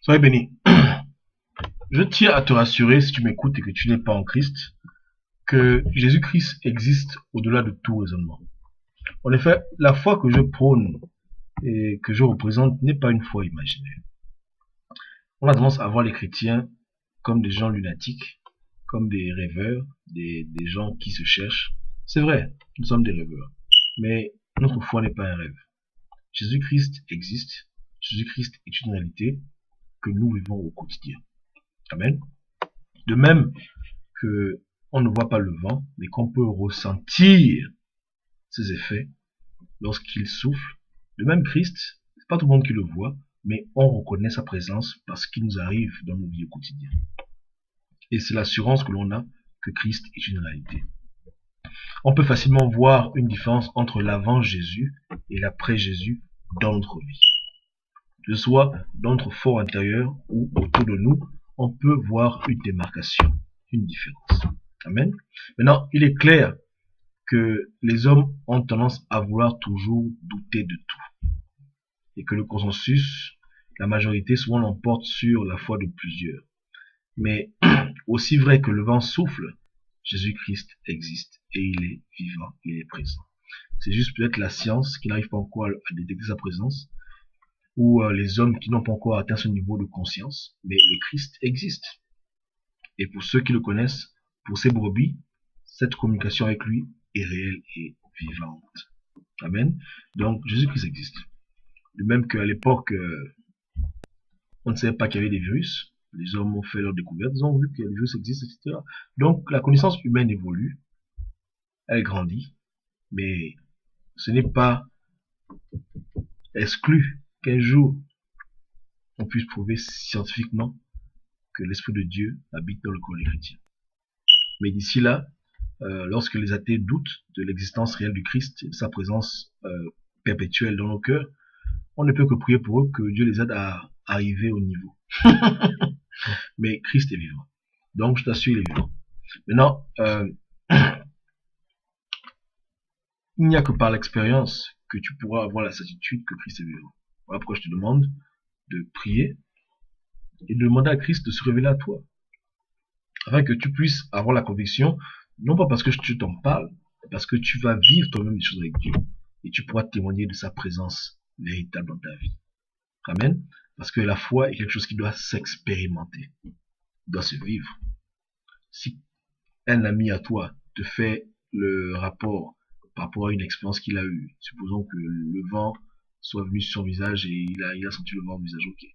Soyez bénis. Je tiens à te rassurer, si tu m'écoutes et que tu n'es pas en Christ, que Jésus-Christ existe au-delà de tout raisonnement. En effet, la foi que je prône et que je représente n'est pas une foi imaginaire. On a tendance à voir les chrétiens comme des gens lunatiques, comme des rêveurs, des gens qui se cherchent. C'est vrai, nous sommes des rêveurs, mais notre foi n'est pas un rêve. Jésus-Christ existe, Jésus-Christ est une réalité que nous vivons au quotidien. Amen. De même que on ne voit pas le vent, mais qu'on peut ressentir ses effets lorsqu'il souffle. De même Christ, c'est pas tout le monde qui le voit, mais on reconnaît sa présence parce qu'il nous arrive dans nos vies au quotidien. Et c'est l'assurance que l'on a que Christ est une réalité. On peut facilement voir une différence entre l'avant Jésus et l'après Jésus dans notre vie. Que ce soit dans notre fort intérieur ou autour de nous, on peut voir une démarcation, une différence. Amen. Maintenant, il est clair que les hommes ont tendance à vouloir toujours douter de tout. Et que le consensus, la majorité, souvent l'emporte sur la foi de plusieurs. Mais aussi vrai que le vent souffle, Jésus-Christ existe et il est vivant, il est présent. C'est juste peut-être la science qui n'arrive pas encore à détecter sa présence, ou les hommes qui n'ont pas encore atteint ce niveau de conscience, mais le Christ existe. Et pour ceux qui le connaissent, pour ces brebis, cette communication avec lui est réelle et vivante. Amen. Donc Jésus-Christ existe. De même qu'à l'époque, on ne savait pas qu'il y avait des virus, les hommes ont fait leur découverte, ils ont vu que les virus existent, etc. Donc la connaissance humaine évolue, elle grandit, mais ce n'est pas exclu qu'un jour on puisse prouver scientifiquement que l'Esprit de Dieu habite dans le corps des chrétiens. Mais d'ici là, lorsque les athées doutent de l'existence réelle du Christ et de sa présence perpétuelle dans nos cœurs, on ne peut que prier pour eux que Dieu les aide à arriver au niveau. Mais Christ est vivant. Donc je t'assure, il est vivant. Maintenant, il n'y a que par l'expérience que tu pourras avoir la certitude que Christ est vivant. Voilà pourquoi je te demande de prier et de demander à Christ de se révéler à toi, afin que tu puisses avoir la conviction, non pas parce que je t'en parle, mais parce que tu vas vivre toi-même des choses avec Dieu, et tu pourras témoigner de sa présence véritable dans ta vie. Amen. Parce que la foi est quelque chose qui doit s'expérimenter, doit se vivre. Si un ami à toi te fait le rapport par rapport à une expérience qu'il a eue, supposons que le vent soit venu sur son visage et il a senti le vent au visage, ok.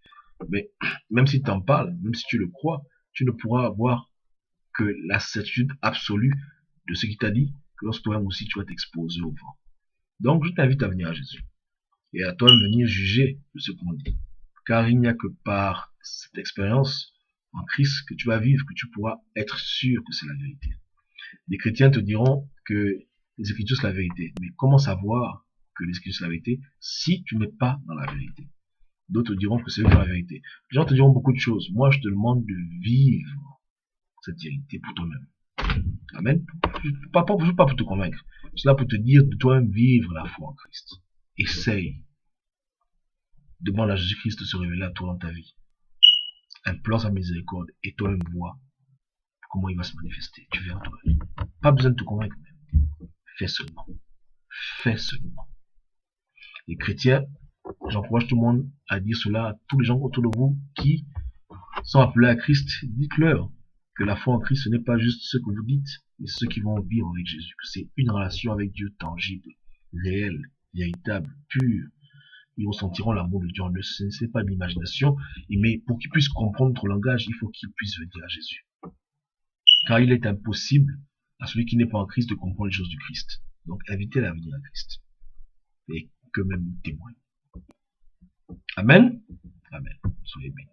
Mais même si tu en parles, même si tu le crois, tu ne pourras avoir que la certitude absolue de ce qu'il t'a dit, que lorsque toi-même aussi tu vas t'exposer au vent. Donc je t'invite à venir à Jésus et à toi-même venir juger de ce qu'on dit. Car il n'y a que par cette expérience en Christ que tu vas vivre, que tu pourras être sûr que c'est la vérité. Les chrétiens te diront que les Écritures c'est la vérité. Mais comment savoir que les Écritures c'est la vérité si tu n'es pas dans la vérité? D'autres diront que c'est eux qui ont la vérité. Les gens te diront beaucoup de choses. Moi, je te demande de vivre cette vérité pour toi-même. Amen. Pas pour te convaincre. C'est là pour te dire de toi-même vivre la foi en Christ. Essaye. Demande à Jésus-Christ de se révéler à toi dans ta vie. Implore sa miséricorde et toi-même vois comment il va se manifester. Tu verras toi-même. Pas besoin de te convaincre même. Fais seulement. Fais seulement. Les chrétiens, j'encourage tout le monde à dire cela à tous les gens autour de vous qui sont appelés à Christ. Dites-leur que la foi en Christ, ce n'est pas juste ce que vous dites, mais ceux qui vont vivre avec Jésus. C'est une relation avec Dieu tangible, réelle, véritable, pure. Ils ressentiront l'amour de Dieu en eux. Ce n'est pas de l'imagination, mais pour qu'ils puissent comprendre notre langage, il faut qu'ils puissent venir à Jésus. Car il est impossible à celui qui n'est pas en Christ de comprendre les choses du Christ. Donc invitez-les à venir à Christ. Et que même ils témoignent. Amen. Amen. Soyez bénis.